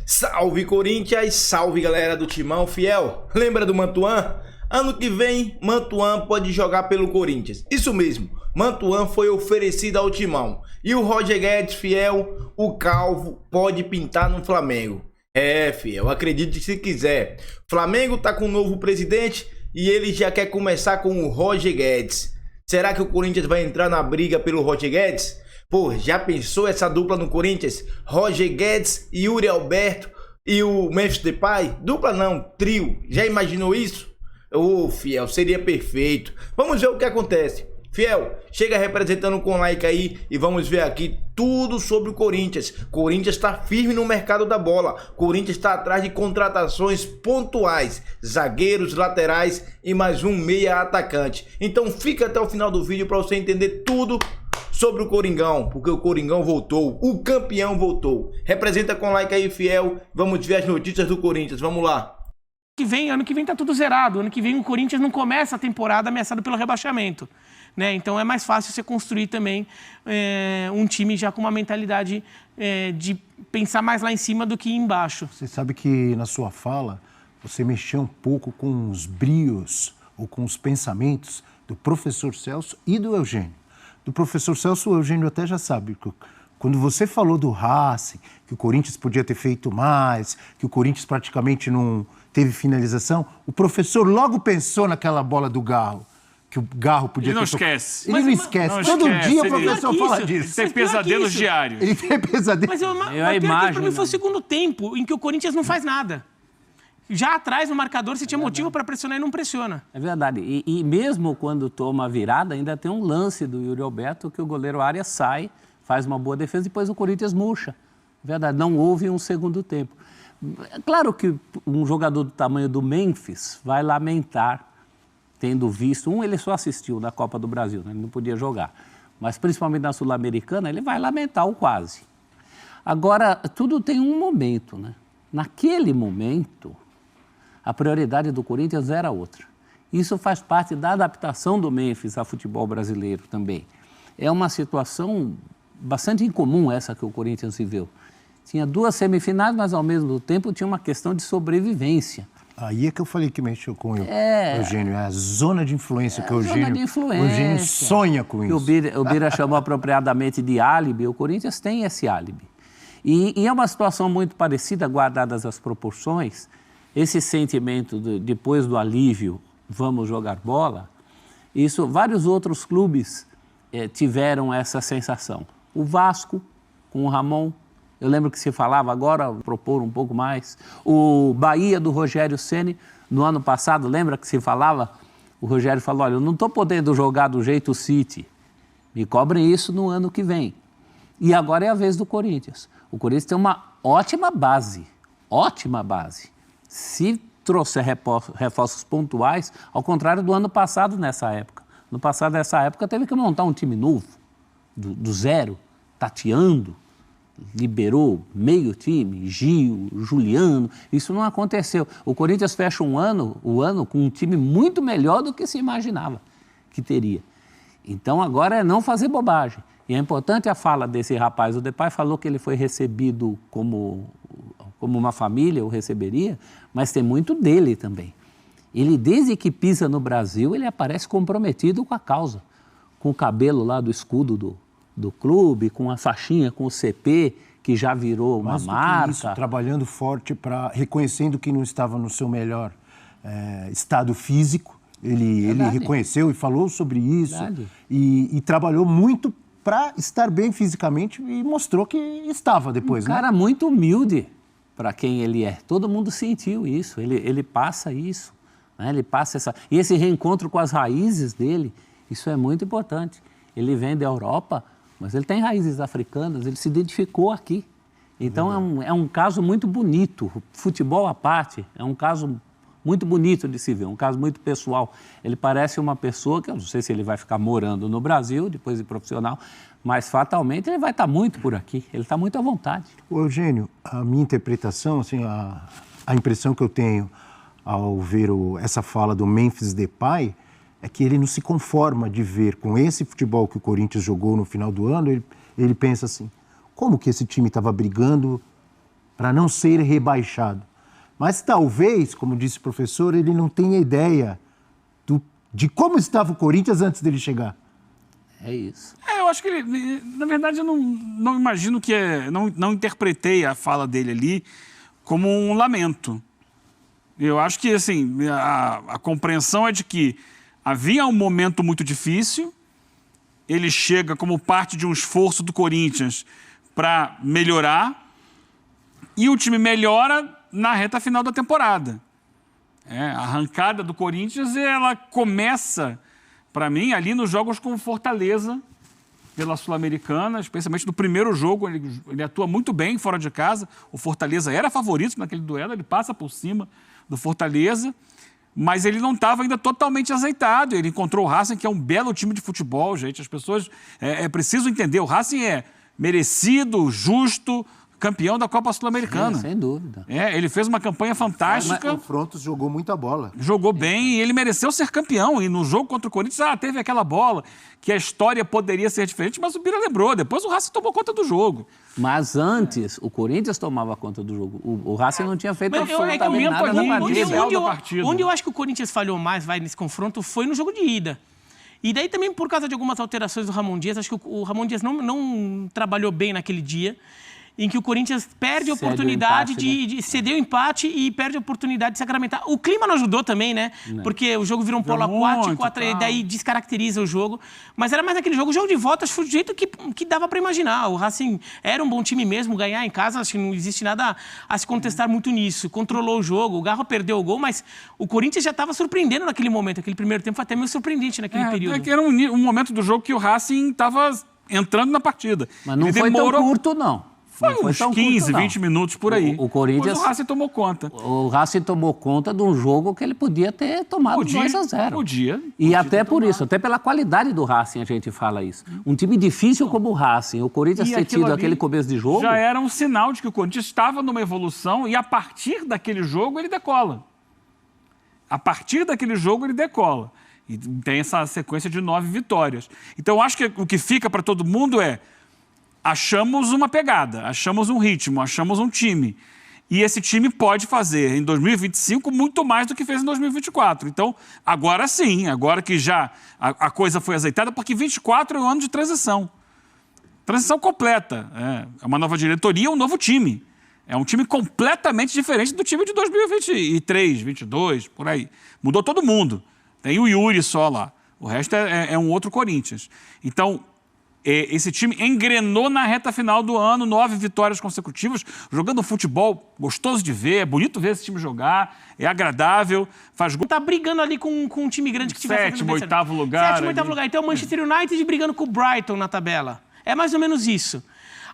Salve Corinthians, salve galera do Timão fiel. Lembra do Mantuan? Ano que vem, Mantuan pode jogar pelo Corinthians. Isso mesmo, Mantuan foi oferecido ao Timão. E o Roger Guedes, fiel, o Calvo, pode pintar no Flamengo. É, fiel, acredite se quiser. Flamengo tá com um novo presidente e ele já quer começar com o Roger Guedes. Será que o Corinthians vai entrar na briga pelo Roger Guedes? Pô, já pensou essa dupla no Corinthians? Roger Guedes, Yuri Alberto e o Memphis Depay? Dupla não, trio. Já imaginou isso? Ô, fiel, seria perfeito. Vamos ver o que acontece. Fiel, chega representando com like aí e vamos ver aqui tudo sobre o Corinthians. Corinthians está firme no mercado da bola. Corinthians está atrás de contratações pontuais, zagueiros, laterais e mais um meia atacante. Então fica até o final do vídeo para você entender tudo sobre o Coringão, porque o Coringão voltou, o campeão voltou. Representa com like aí, fiel. Vamos ver as notícias do Corinthians, vamos lá. Ano que vem tá tudo zerado. Ano que vem o Corinthians não começa a temporada ameaçado pelo rebaixamento, né? Então é mais fácil você construir também um time já com uma mentalidade de pensar mais lá em cima do que embaixo. Você sabe que na sua fala você mexeu um pouco com os brios ou com os pensamentos do professor Celso e do Eugênio. Do professor Celso, o Eugênio até já sabe. Quando você falou do Racing, que o Corinthians podia ter feito mais, que o Corinthians praticamente não teve finalização, o professor logo pensou naquela bola do Garro, que o Garro podia ter... Ele não esquece. Ele não esquece. Todo dia o professor fala disso. Tem pesadelos diários. Ele tem pesadelos. Mas a imagem, para mim, foi o segundo tempo em que o Corinthians não faz nada. Já atrás, no marcador, você tinha motivo para pressionar e não pressiona. É verdade. E mesmo quando toma a virada, ainda tem um lance do Yuri Alberto que o goleiro Arias sai, faz uma boa defesa e depois o Corinthians murcha. É verdade, não houve um segundo tempo. Claro que um jogador do tamanho do Memphis vai lamentar, tendo visto... ele só assistiu na Copa do Brasil, né? Ele não podia jogar. Mas principalmente na Sul-Americana, ele vai lamentar o quase. Agora, tudo tem um momento, né? Naquele momento, a prioridade do Corinthians era outra. Isso faz parte da adaptação do Memphis ao futebol brasileiro também. É uma situação bastante incomum essa que o Corinthians viveu. Tinha duas semifinais, mas ao mesmo tempo tinha uma questão de sobrevivência. Aí é que eu falei que mexeu com o Eugênio, é a zona de influência que o Eugênio sonha com isso. O Bira chamou apropriadamente de álibi, o Corinthians tem esse álibi. E é uma situação muito parecida, guardadas as proporções, esse sentimento depois do alívio, vamos jogar bola, vários outros clubes tiveram essa sensação. O Vasco, com o Ramon, eu lembro que se falava agora, propor um pouco mais. O Bahia do Rogério Ceni, no ano passado, lembra que se falava? O Rogério falou, olha, eu não estou podendo jogar do jeito City, me cobrem isso no ano que vem. E agora é a vez do Corinthians. O Corinthians tem uma ótima base. Se trouxer reforços pontuais, ao contrário do ano passado nessa época. No passado, nessa época, teve que montar um time novo, do zero, tateando, liberou meio time, Gil, Juliano, isso não aconteceu. O Corinthians fecha o ano com um time muito melhor do que se imaginava que teria. Então, agora é não fazer bobagem. E é importante a fala desse rapaz. O Depay falou que ele foi recebido como uma família o receberia, mas tem muito dele também. Ele, desde que pisa no Brasil, ele aparece comprometido com a causa. Com o cabelo lá do escudo do clube, com a faixinha, com o CP, que já virou uma marca. Isso, trabalhando forte, reconhecendo que não estava no seu melhor estado físico. Ele reconheceu e falou sobre isso. E trabalhou muito para estar bem fisicamente e mostrou que estava depois. Um cara muito humilde para quem ele é. Todo mundo sentiu isso, ele passa isso. Né? Ele passa E esse reencontro com as raízes dele, isso é muito importante. Ele vem da Europa, mas ele tem raízes africanas, ele se identificou aqui. Então é um caso muito bonito, futebol à parte, é um caso muito bonito de se ver, um caso muito pessoal. Ele parece uma pessoa que eu não sei se ele vai ficar morando no Brasil, depois de profissional, mas fatalmente ele vai estar muito por aqui, ele está muito à vontade. Ô, Eugênio, a minha interpretação, assim, a impressão que eu tenho ao ver essa fala do Memphis Depay é que ele não se conforma de ver com esse futebol que o Corinthians jogou no final do ano, ele pensa assim, como que esse time estava brigando para não ser rebaixado. Mas talvez, como disse o professor, ele não tenha ideia de como estava o Corinthians antes dele chegar. É isso. Eu acho que ele, na verdade, eu não imagino que não interpretei a fala dele ali como um lamento. Eu acho que, assim, a compreensão é de que havia um momento muito difícil, ele chega como parte de um esforço do Corinthians para melhorar, e o time melhora na reta final da temporada. A arrancada do Corinthians, ela começa, para mim, ali nos jogos com Fortaleza, pela Sul-Americana, especialmente no primeiro jogo, ele atua muito bem fora de casa. O Fortaleza era favorito naquele duelo, ele passa por cima do Fortaleza, mas ele não estava ainda totalmente azeitado. Ele encontrou o Racing, que é um belo time de futebol, gente. As pessoas precisam entender, o Racing é merecido, justo, campeão da Copa Sul-Americana. Sem dúvida. Ele fez uma campanha fantástica. Mas o Confrontos jogou muita bola. Jogou bem e ele mereceu ser campeão. E no jogo contra o Corinthians, teve aquela bola que a história poderia ser diferente, mas o Bira lembrou. Depois o Racing tomou conta do jogo. Mas antes, o Corinthians tomava conta do jogo. O Racing não tinha feito absolutamente nada ali, na partida. Onde eu acho que o Corinthians falhou mais nesse confronto foi no jogo de ida. E daí também por causa de algumas alterações do Ramon Dias, acho que o Ramon Dias não trabalhou bem naquele dia, em que o Corinthians perde a oportunidade de ceder o empate e perde a oportunidade de sacramentar. O clima não ajudou também, né? Porque o jogo virou um polo aquático, e daí descaracteriza o jogo. Mas era mais naquele jogo. O jogo de volta foi do jeito que dava para imaginar. O Racing era um bom time mesmo, ganhar em casa, acho que não existe nada a se contestar muito nisso. Controlou o jogo, o Garro perdeu o gol, mas o Corinthians já estava surpreendendo naquele momento. Aquele primeiro tempo foi até meio surpreendente naquele período. Que era um momento do jogo que o Racing estava entrando na partida. Mas não foi tão curto, não. Foi uns 15, 20 minutos por aí. O Corinthians... Mas o Racing tomou conta. O Racing tomou conta de um jogo que ele podia ter tomado 2-0. Podia. E até por isso, até pela qualidade do Racing a gente fala isso. Um time difícil como o Racing, o Corinthians ter tido aquele começo de jogo... Já era um sinal de que o Corinthians estava numa evolução e a partir daquele jogo ele decola. A partir daquele jogo ele decola. E tem essa sequência de 9 vitórias. Então eu acho que o que fica para todo mundo é: achamos uma pegada, achamos um ritmo, achamos um time. E esse time pode fazer em 2025 muito mais do que fez em 2024. Então, agora sim, agora que já a coisa foi azeitada, porque 24 é um ano de transição. Transição completa. É uma nova diretoria, um novo time. É um time completamente diferente do time de 2023, 22, por aí. Mudou todo mundo. Tem o Yuri só lá. O resto é um outro Corinthians. Então, esse time engrenou na reta final do ano, 9 vitórias consecutivas, jogando futebol gostoso de ver, é bonito ver esse time jogar, é agradável, faz gol. Tá brigando ali com um time grande que tiver... Sétimo, oitavo lugar. Sétimo, oitavo lugar. Então, o Manchester United brigando com o Brighton na tabela. É mais ou menos isso.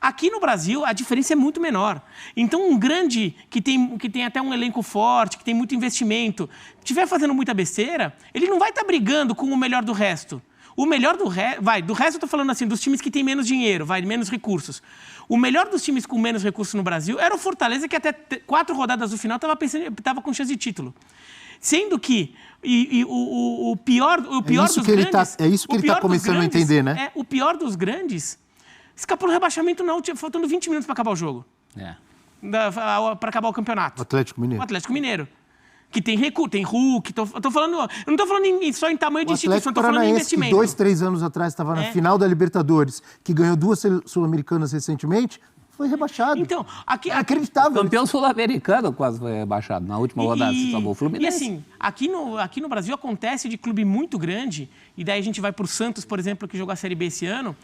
Aqui no Brasil, a diferença é muito menor. Então, um grande que tem até um elenco forte, que tem muito investimento, estiver fazendo muita besteira, ele não vai estar brigando com o melhor do resto. O melhor do resto... do resto eu estou falando assim, dos times que têm menos dinheiro, menos recursos. O melhor dos times com menos recursos no Brasil era o Fortaleza, que até 4 rodadas do final estava com chance de título. Sendo que o pior dos grandes... É isso que ele está começando a entender, né? O pior dos grandes escapou do rebaixamento, faltando 20 minutos para acabar o jogo. Para acabar o campeonato. O Atlético Mineiro. O Atlético Mineiro. Que tem recurso, tem Hulk, eu tô falando, eu não estou falando só em tamanho de instituição, estou falando em investimento. Que 2, 3 anos atrás estava na final da Libertadores, que ganhou 2 Sul-Americanas recentemente, foi rebaixado. Então, aqui acreditável. O campeão sul-americano quase foi rebaixado. Na última rodada se salvou o Fluminense. E assim, aqui no Brasil acontece de clube muito grande, e daí a gente vai para o Santos, por exemplo, que jogou a Série B esse ano,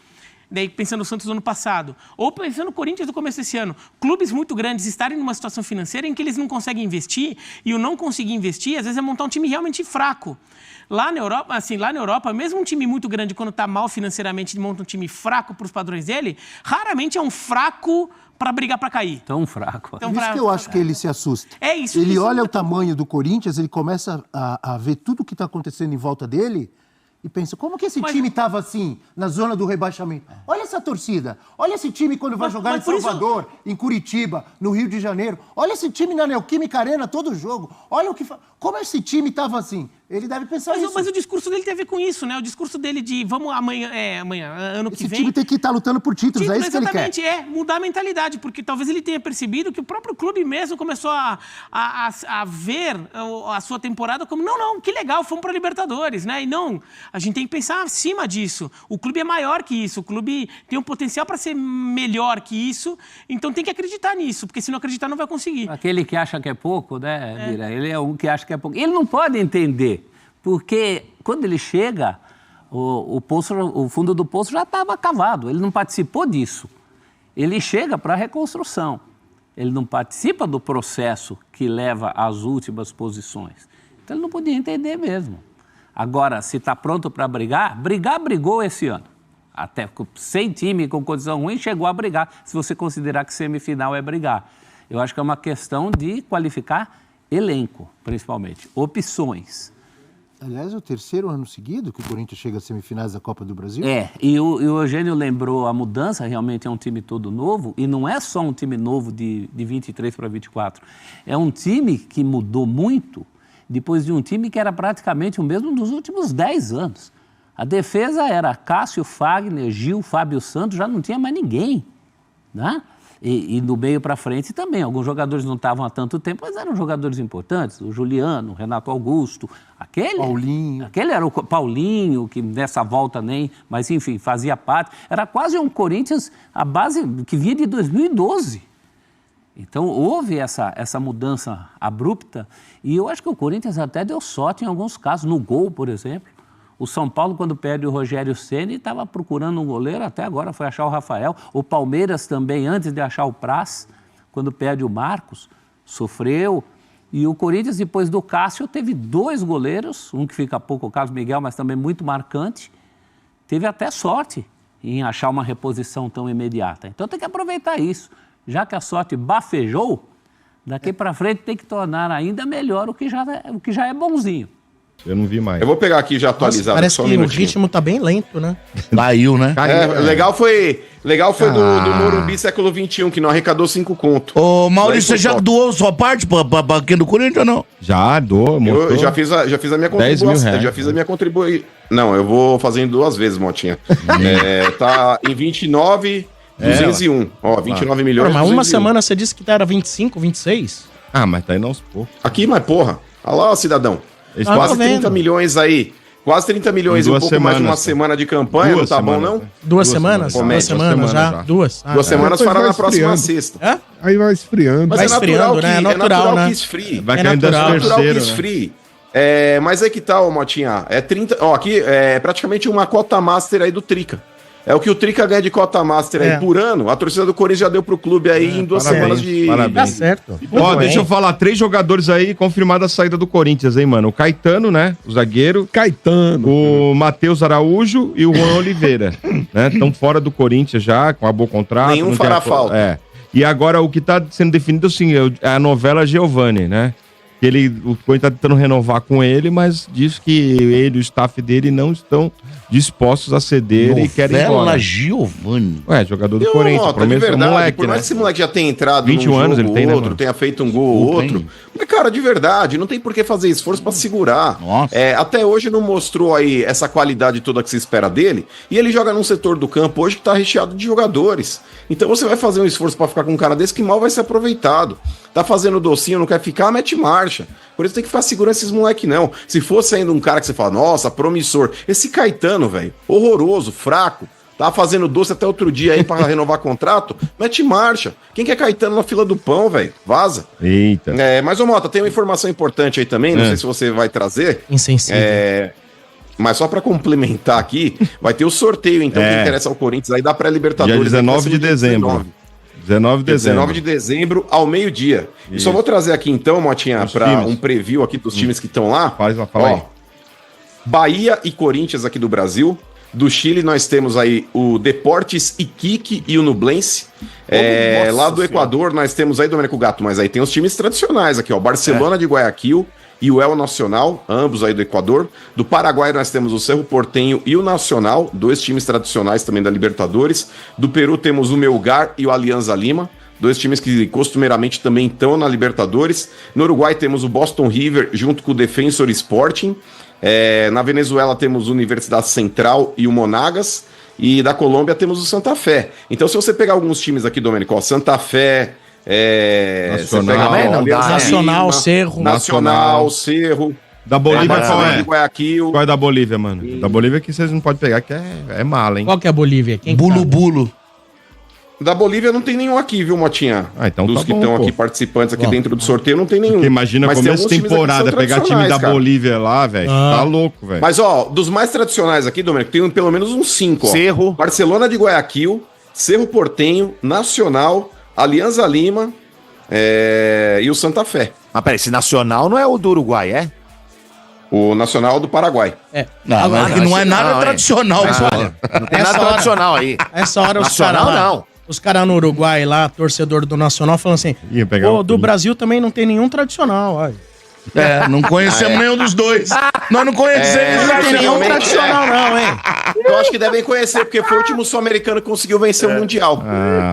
daí pensando no Santos do ano passado, ou pensando no Corinthians do começo desse ano, clubes muito grandes estarem numa situação financeira em que eles não conseguem investir, e o não conseguir investir, às vezes é montar um time realmente fraco. Lá na Europa, mesmo um time muito grande, quando está mal financeiramente, monta um time fraco para os padrões dele, raramente é um fraco para brigar para cair. Tão fraco. Por isso que eu acho que ele se assusta. É isso. Ele olha o tamanho do Corinthians, ele começa a ver tudo o que está acontecendo em volta dele e pensa, como que esse time estava assim, na zona do rebaixamento? Olha essa torcida, olha esse time quando vai jogar em Salvador, em Curitiba, no Rio de Janeiro. Olha esse time na Neoquímica Arena todo jogo. Olha como esse time estava assim. Ele deve pensar isso. Mas o discurso dele tem a ver com isso, né? O discurso dele de vamos amanhã, ano que vem... Esse time tem que estar lutando por títulos, é isso que ele quer. Exatamente, mudar a mentalidade, porque talvez ele tenha percebido que o próprio clube mesmo começou a ver a sua temporada como, não, que legal, fomos para a Libertadores, né? E não, a gente tem que pensar acima disso. O clube é maior que isso, o clube tem um potencial para ser melhor que isso, então tem que acreditar nisso, porque se não acreditar não vai conseguir. Aquele que acha que é pouco, né, Mira? Ele é um que acha que é pouco. Ele não pode entender. Porque quando ele chega, o fundo do poço já estava cavado, ele não participou disso. Ele chega para a reconstrução, ele não participa do processo que leva às últimas posições. Então ele não podia entender mesmo. Agora, se está pronto para brigou esse ano. Até sem time, com condição ruim, chegou a brigar, se você considerar que semifinal é brigar. Eu acho que é uma questão de qualificar elenco, principalmente, opções. Aliás, é o 3º ano seguido que o Corinthians chega às semifinais da Copa do Brasil. E o Eugênio lembrou a mudança, realmente é um time todo novo, e não é só um time novo de 23 para 24. É um time que mudou muito depois de um time que era praticamente o mesmo dos últimos 10 anos. A defesa era Cássio, Fagner, Gil, Fábio Santos, já não tinha mais ninguém, né? E do meio para frente também. Alguns jogadores não estavam há tanto tempo, mas eram jogadores importantes. O Juliano, o Renato Augusto, Paulinho. Aquele era o Paulinho, que nessa volta nem... Mas, enfim, fazia parte. Era quase um Corinthians, a base que vinha de 2012. Então, houve essa mudança abrupta. E eu acho que o Corinthians até deu sorte em alguns casos. No gol, por exemplo. O São Paulo, quando perde o Rogério Ceni, estava procurando um goleiro, até agora foi achar o Rafael. O Palmeiras também, antes de achar o Praz, quando perde o Marcos, sofreu. E o Corinthians, depois do Cássio, teve 2 goleiros, um que fica pouco, o Carlos Miguel, mas também muito marcante. Teve até sorte em achar uma reposição tão imediata. Então tem que aproveitar isso. Já que a sorte bafejou, daqui para frente tem que tornar ainda melhor o que já é bonzinho. Eu não vi mais. Eu vou pegar aqui já atualizado. Parece que o ritmo tá bem lento, né? Caiu, né? Legal foi do Morumbi século XXI, que não arrecadou 5 conto. Ô, Maurício, você já doou sua parte pra quem do Corinthians ou não? Já, Eu já fiz a minha contribuição. Já fiz a minha contribuição. Não, eu vou fazendo 2 vezes, Motinha. Tá em 29,201. Ó, 29 milhões. Mas uma semana você disse que era 25, 26? Ah, mas tá indo aos poucos. Aqui, mas porra. Olha lá, cidadão. Quase 30 milhões aí. Quase 30 milhões e um pouco mais de uma semana de campanha, não tá bom, não? 2 semanas? 2 semanas já? 2? 2 semanas fará na próxima sexta. Aí vai esfriando. Mas vai é natural, né? É natural que esfrie. Vai caindo natural que esfrie. Mas é que tal, Motinha? É 30. Ó, aqui é praticamente uma cota master aí do Trica. É o que o Trica ganha de cota master aí por ano. A torcida do Corinthians já deu pro clube aí em 2 semanas de... Parabéns. Tá certo. Ó, deixa eu falar, 3 jogadores aí confirmada a saída do Corinthians, hein, mano? O Caetano, né? O zagueiro. Caetano. O Matheus Araújo e o Juan Oliveira, né? Estão fora do Corinthians já, com a boa contrato. Nenhum fará falta. E agora o que tá sendo definido, assim, é a novela Giovani, né? O Corinthians tá tentando renovar com ele, mas diz que ele e o staff dele não estão dispostos a ceder e querem ir embora. Novela Giovani. Jogador do Corinthians. De verdade, moleque, por mais que esse moleque já tenha entrado 21 num anos jogo ele tem, outro, né, tenha feito um gol ou outro. Mas, cara, de verdade, não tem por que fazer esforço pra segurar. Nossa. Até hoje não mostrou aí essa qualidade toda que se espera dele. E ele joga num setor do campo hoje que tá recheado de jogadores. Então você vai fazer um esforço pra ficar com um cara desse que mal vai ser aproveitado. Tá fazendo docinho, não quer ficar, mete marcha. Por isso tem que ficar segurando esses moleque, não. Se fosse ainda um cara que você fala, nossa, promissor. Esse Caetano, velho, horroroso, fraco. Tá fazendo doce até outro dia aí pra renovar contrato. Mete marcha. Quem quer Caetano na fila do pão, velho? Vaza. Eita. Mas, ô Mota, tem uma informação importante aí também. Não sei se você vai trazer. Insensível. Mas só pra complementar aqui, vai ter o sorteio, então, que interessa ao Corinthians aí da pré-Libertadores. Dia 19 de dezembro. 19 de dezembro ao meio-dia. E só vou trazer aqui então, Motinha, para um preview aqui dos times que estão lá. Fala aí. Bahia e Corinthians aqui do Brasil. Do Chile nós temos aí o Deportes Iquique e o Nublense. Lá do Equador nós temos aí, Domênico Gato, mas aí tem os times tradicionais aqui, ó. Barcelona de Guayaquil e o El Nacional, ambos aí do Equador. Do Paraguai nós temos o Cerro Porteño e o Nacional, 2 times tradicionais também da Libertadores. Do Peru temos o Melgar e o Alianza Lima, 2 times que costumeiramente também estão na Libertadores. No Uruguai temos o Boston River junto com o Defensor Sporting. Na Venezuela temos a Universidade Central e o Monagas. E da Colômbia temos o Santa Fé. Então, se você pegar alguns times aqui, Domênico, Santa Fé, Nacional, Cerro. Nacional, Cerro. Da Bolívia, qual é? Guayaquil. Qual é da Bolívia, mano? Da Bolívia que vocês não podem pegar, que é mala, hein? Qual que é a Bolívia? Quem Bulo. Da Bolívia não tem nenhum aqui, viu, Motinha? Então Dos tá que bom, estão pô. aqui participantes aqui dentro do sorteio, não tem nenhum. Porque imagina Mas tem começo de alguns times aqui que temporada, são pegar time da tradicionais, cara. Bolívia lá, velho. Tá louco, velho. Mas, ó, dos mais tradicionais aqui, Domênico, tem pelo menos uns 5, ó. Cerro. Barcelona de Guayaquil, Cerro Porteño, Nacional, Alianza Lima e o Santa Fé. Mas peraí, esse Nacional não é o do Uruguai, é? O Nacional do Paraguai. Não, mas que não é nada tradicional, pô. Não tem nada tradicional aí. Essa hora os caras Nacional, lá, não. os caras no Uruguai lá, torcedor do Nacional, falando assim, Ia pegar pô, o- do Brasil também não tem nenhum tradicional, olha. Não conhecemos nenhum dos dois. Nós não conhecemos. Não tem nenhum geralmente, tradicional não, hein? Eu acho que devem conhecer, porque foi o último sul-americano que conseguiu vencer o Mundial.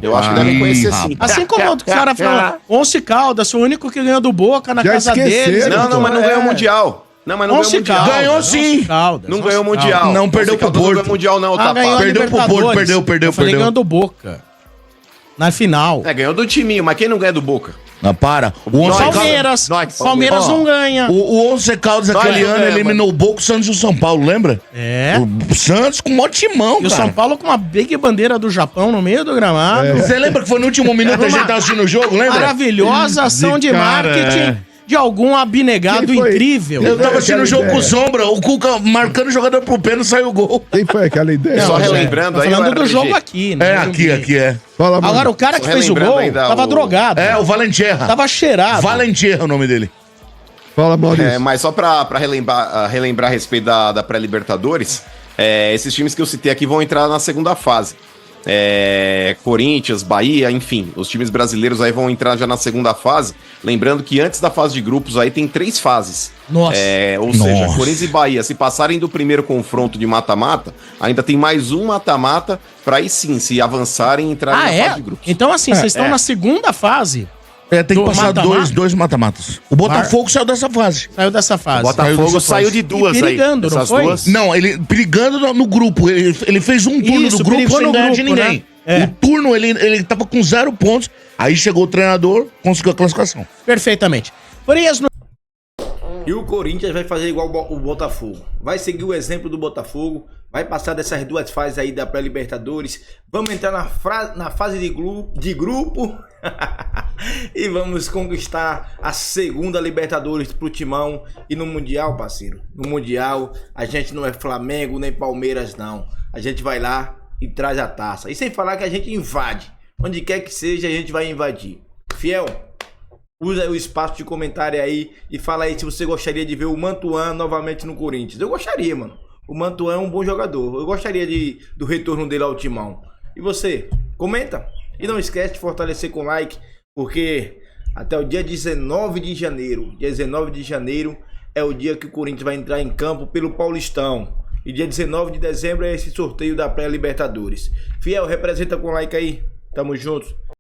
Eu acho que devem conhecer sim. Assim como outro cara falando, Once Caldas, o único que ganhou do Boca na Já casa esqueceram, deles. Não, mas não ganhou o Mundial. Não, mas não ganhou o Once Mundial. Caldas. Ganhou sim. Once Caldas, Não Once ganhou o Caldas. Mundial. Não, perdeu pro Não ganhou Porto. o Mundial não, tá Ganhou a Perdeu pro Porto, Libertadores. perdeu. Eu falei, ganhou do Boca. Na final. Ganhou do timinho, mas quem não ganha do Boca? Não, para. O Once Palmeiras. Nós. Palmeiras não ganha. O Once Caldas aquele não ano ganha, eliminou o Boca, o Santos e o São Paulo, lembra? É. O Santos com mó timão, E o cara. São Paulo com uma big bandeira do Japão no meio do gramado. Você lembra que foi no último minuto a gente tava assistindo o jogo, lembra? Maravilhosa ação de cara, marketing de algum abnegado Quem foi? incrível. Eu tava assistindo o jogo ideia. com o Sombra, o Cuca marcando o jogador pro pé, não saiu o gol. Quem foi aquela ideia? Só Não, relembrando tô aí, falando o do RG. jogo aqui, né? É, aqui é. Fala, mano. Agora, o cara que Só fez o relembrando gol ainda tava o- drogado. É, o Valentierra. Tava cheirado. Valentierra é o nome dele. Fala, Maurício. Mas só pra relembrar a respeito da pré-Libertadores, esses times que eu citei aqui vão entrar na segunda fase. Corinthians, Bahia, enfim, os times brasileiros aí vão entrar já na segunda fase. Lembrando que antes da fase de grupos aí tem 3 fases. Nossa. Ou seja, Nossa. Corinthians e Bahia, se passarem do primeiro confronto de mata-mata, ainda tem mais um mata-mata pra aí sim, se avançarem, entrarem Ah, na é? fase de grupos. Então, assim, vocês estão na segunda fase. Tem que Do passar mata-mata? dois mata-matas. O Botafogo saiu dessa fase. Saiu dessa fase. Botafogo saiu de duas E perigando, aí. não Essas foi? duas. Não, ele brigando no grupo. Ele fez um turno Isso, do grupo brigou sem no ganhar de grupo, ninguém. né? É. O turno, ele tava com 0 pontos. Aí chegou o treinador, conseguiu a classificação. Perfeitamente. Frias no... E o Corinthians vai fazer igual o Botafogo. Vai seguir o exemplo do Botafogo. Vai passar dessas 2 fases aí da pré-Libertadores. Vamos entrar na fase de grupo. E vamos conquistar a segunda Libertadores pro Timão. E no Mundial, parceiro, no Mundial a gente não é Flamengo nem Palmeiras, não. A gente vai lá e traz a taça. E sem falar que a gente invade. Onde quer que seja, a gente vai invadir. Fiel, usa o espaço de comentário aí e fala aí se você gostaria de ver o Mantuan novamente no Corinthians. Eu gostaria, mano. O Mantuan é um bom jogador. Eu gostaria do retorno dele ao Timão. E você? Comenta. E não esquece de fortalecer com like, porque até o dia 19 de janeiro, dia 19 de janeiro é o dia que o Corinthians vai entrar em campo pelo Paulistão. E dia 19 de dezembro é esse sorteio da pré-Libertadores. Fiel, representa com like aí. Tamo junto.